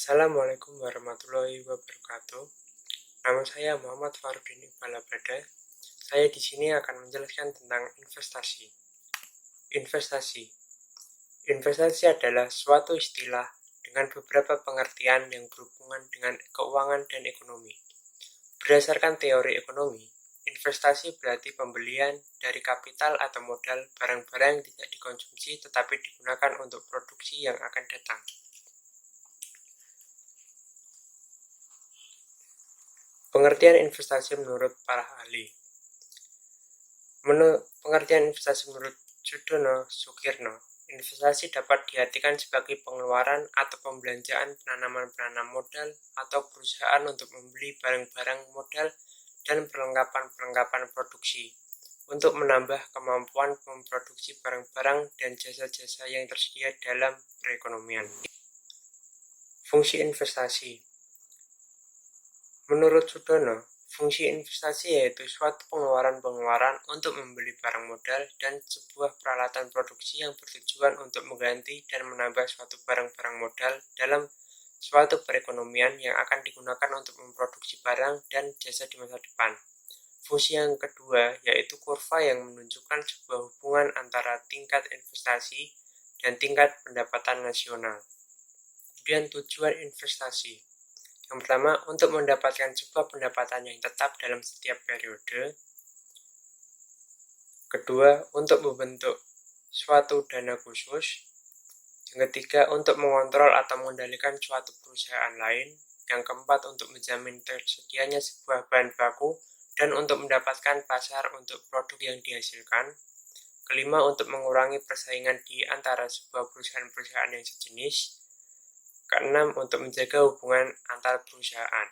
Assalamualaikum warahmatullahi wabarakatuh. Nama saya Muhammad Farudin Iqbal Abada. Saya di sini akan menjelaskan tentang investasi. Investasi. Investasi adalah suatu istilah dengan beberapa pengertian yang berhubungan dengan keuangan dan ekonomi. Berdasarkan teori ekonomi, investasi berarti pembelian dari kapital atau modal barang-barang yang tidak dikonsumsi tetapi digunakan untuk produksi yang akan datang. Pengertian investasi menurut para ahli. Pengertian investasi menurut Sudono Sukirno, investasi dapat diartikan sebagai pengeluaran atau pembelanjaan penanaman modal atau perusahaan untuk membeli barang-barang modal dan perlengkapan produksi untuk menambah kemampuan memproduksi barang-barang dan jasa-jasa yang tersedia dalam perekonomian. Fungsi investasi. Menurut Sudono, fungsi investasi yaitu suatu pengeluaran untuk membeli barang modal dan sebuah peralatan produksi yang bertujuan untuk mengganti dan menambah suatu barang-barang modal dalam suatu perekonomian yang akan digunakan untuk memproduksi barang dan jasa di masa depan. Fungsi yang kedua yaitu kurva yang menunjukkan sebuah hubungan antara tingkat investasi dan tingkat pendapatan nasional. Kemudian tujuan investasi. Yang pertama, untuk mendapatkan sebuah pendapatan yang tetap dalam setiap periode. Kedua, untuk membentuk suatu dana khusus. Yang ketiga, untuk mengontrol atau mengendalikan suatu perusahaan lain. Yang keempat, untuk menjamin tersedianya sebuah bahan baku dan untuk mendapatkan pasar untuk produk yang dihasilkan. Kelima, untuk mengurangi persaingan di antara sebuah perusahaan-perusahaan yang sejenis. Keenam, untuk menjaga hubungan antar perusahaan.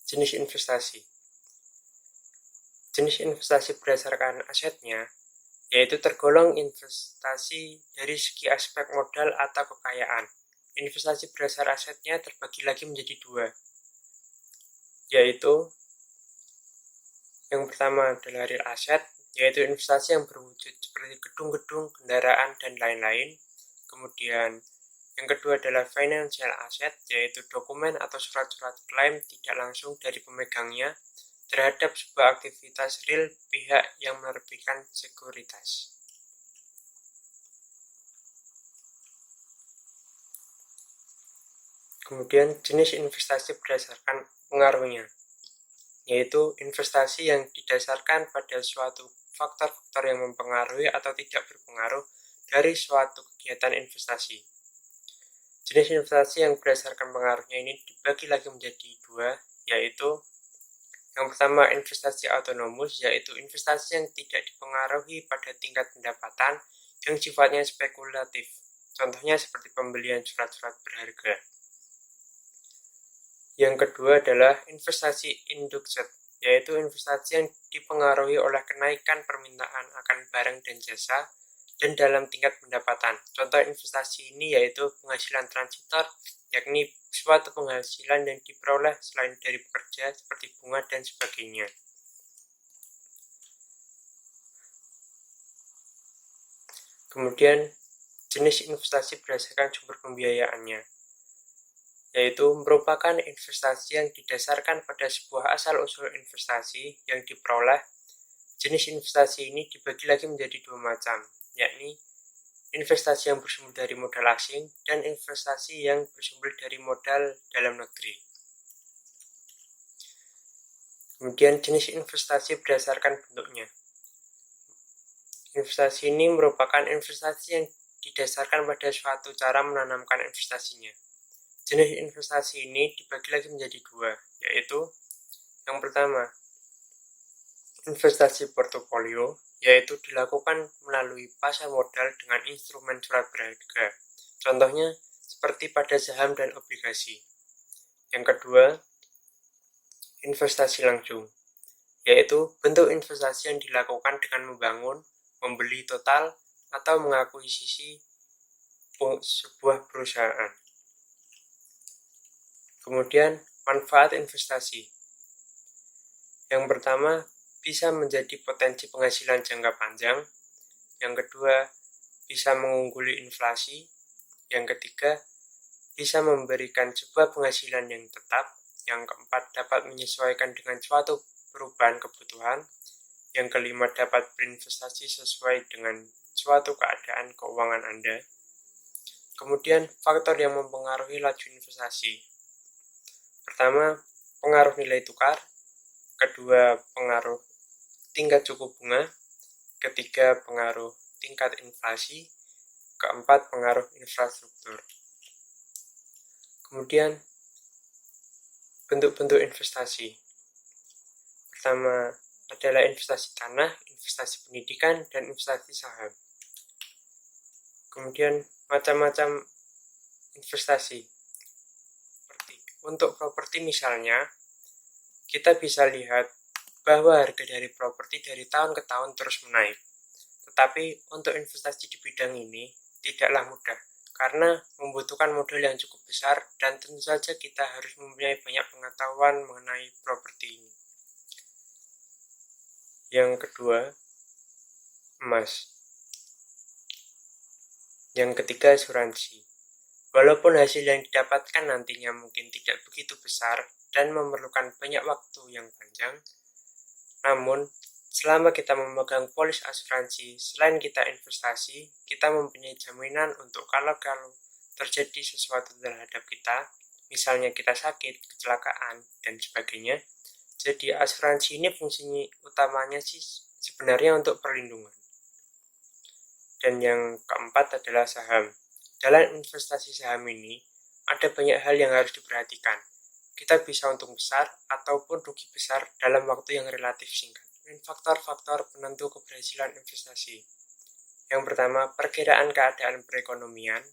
Jenis investasi. Jenis investasi berdasarkan asetnya, yaitu tergolong investasi dari segi aspek modal atau kekayaan. Investasi berdasar asetnya terbagi lagi menjadi dua, yaitu yang pertama adalah real aset, yaitu investasi yang berwujud seperti gedung-gedung, kendaraan, dan lain-lain. Kemudian yang kedua adalah financial asset, yaitu dokumen atau surat-surat klaim tidak langsung dari pemegangnya terhadap sebuah aktivitas real pihak yang menerbitkan sekuritas. Kemudian jenis investasi berdasarkan pengaruhnya, yaitu investasi yang didasarkan pada suatu faktor-faktor yang mempengaruhi atau tidak berpengaruh dari suatu kegiatan investasi. Jenis investasi yang berdasarkan pengaruhnya ini dibagi lagi menjadi dua, yaitu yang pertama investasi autonomus, yaitu investasi yang tidak dipengaruhi pada tingkat pendapatan yang sifatnya spekulatif. Contohnya seperti pembelian surat-surat berharga. Yang kedua adalah investasi induced, yaitu investasi yang dipengaruhi oleh kenaikan permintaan akan barang dan jasa dan dalam tingkat pendapatan. Contoh investasi ini yaitu penghasilan transitor, yakni suatu penghasilan yang diperoleh selain dari bekerja seperti bunga dan sebagainya. Kemudian jenis investasi berdasarkan sumber pembiayaannya, yaitu merupakan investasi yang didasarkan pada sebuah asal-usul investasi yang diperoleh. Jenis investasi ini dibagi lagi menjadi dua macam, yakni investasi yang bersumber dari modal asing dan investasi yang bersumber dari modal dalam negeri. Kemudian jenis investasi berdasarkan bentuknya. Investasi ini merupakan investasi yang didasarkan pada suatu cara menanamkan investasinya. Jenis investasi ini dibagi lagi menjadi dua, yaitu yang pertama, investasi portofolio, yaitu dilakukan melalui pasar modal dengan instrumen surat berharga. Contohnya seperti pada saham dan obligasi. Yang kedua, investasi langsung, yaitu bentuk investasi yang dilakukan dengan membangun, membeli total, atau mengakuisisi sebuah perusahaan. Kemudian, manfaat investasi. Yang pertama, bisa menjadi potensi penghasilan jangka panjang. Yang kedua, bisa mengungguli inflasi. Yang ketiga, bisa memberikan sebuah penghasilan yang tetap. Yang keempat, dapat menyesuaikan dengan suatu perubahan kebutuhan. Yang kelima, dapat berinvestasi sesuai dengan suatu keadaan keuangan Anda. Kemudian, faktor yang mempengaruhi laju investasi. Pertama, pengaruh nilai tukar. Kedua, pengaruh tingkat suku bunga. Ketiga, pengaruh tingkat inflasi. Keempat, pengaruh infrastruktur. Kemudian, bentuk-bentuk investasi. Pertama adalah investasi tanah, investasi pendidikan, dan investasi saham. Kemudian, macam-macam investasi. Untuk properti misalnya, kita bisa lihat bahwa harga dari properti dari tahun ke tahun terus menaik. Tetapi untuk investasi di bidang ini tidaklah mudah, karena membutuhkan modal yang cukup besar dan tentu saja kita harus mempunyai banyak pengetahuan mengenai properti ini. Yang kedua, emas. Yang ketiga, asuransi. Walaupun hasil yang didapatkan nantinya mungkin tidak begitu besar dan memerlukan banyak waktu yang panjang, namun selama kita memegang polis asuransi, selain kita investasi, kita mempunyai jaminan untuk kalau terjadi sesuatu terhadap kita, misalnya kita sakit, kecelakaan, dan sebagainya. Jadi asuransi ini fungsinya utamanya sih sebenarnya untuk perlindungan. Dan yang keempat adalah saham. Dalam investasi saham ini, ada banyak hal yang harus diperhatikan. Kita bisa untung besar ataupun rugi besar dalam waktu yang relatif singkat. Dan faktor-faktor penentu keberhasilan investasi. Yang pertama, perkiraan keadaan perekonomian.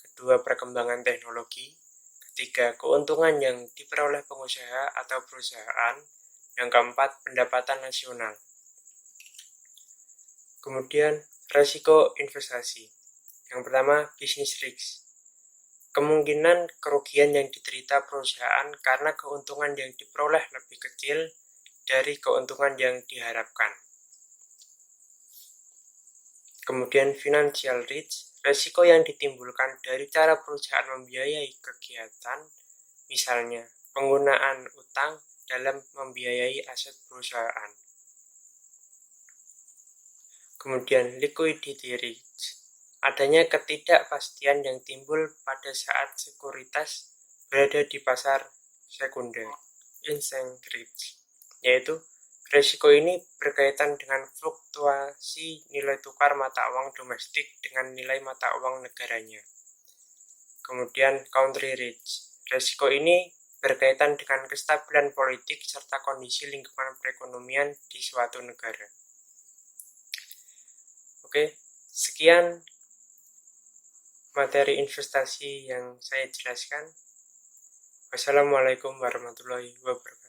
Kedua, perkembangan teknologi. Ketiga, keuntungan yang diperoleh pengusaha atau perusahaan. Yang keempat, pendapatan nasional. Kemudian, resiko investasi. Yang pertama, business risk. Kemungkinan kerugian yang diderita perusahaan karena keuntungan yang diperoleh lebih kecil dari keuntungan yang diharapkan. Kemudian, financial risk. Resiko yang ditimbulkan dari cara perusahaan membiayai kegiatan, misalnya penggunaan utang dalam membiayai aset perusahaan. Kemudian, liquidity risk. Adanya ketidakpastian yang timbul pada saat sekuritas berada di pasar sekunder, exchange risk, yaitu risiko ini berkaitan dengan fluktuasi nilai tukar mata uang domestik dengan nilai mata uang negaranya. Kemudian country risk, risiko ini berkaitan dengan kestabilan politik serta kondisi lingkungan perekonomian di suatu negara. Oke, sekian materi investasi yang saya jelaskan. Wassalamualaikum warahmatullahi wabarakatuh.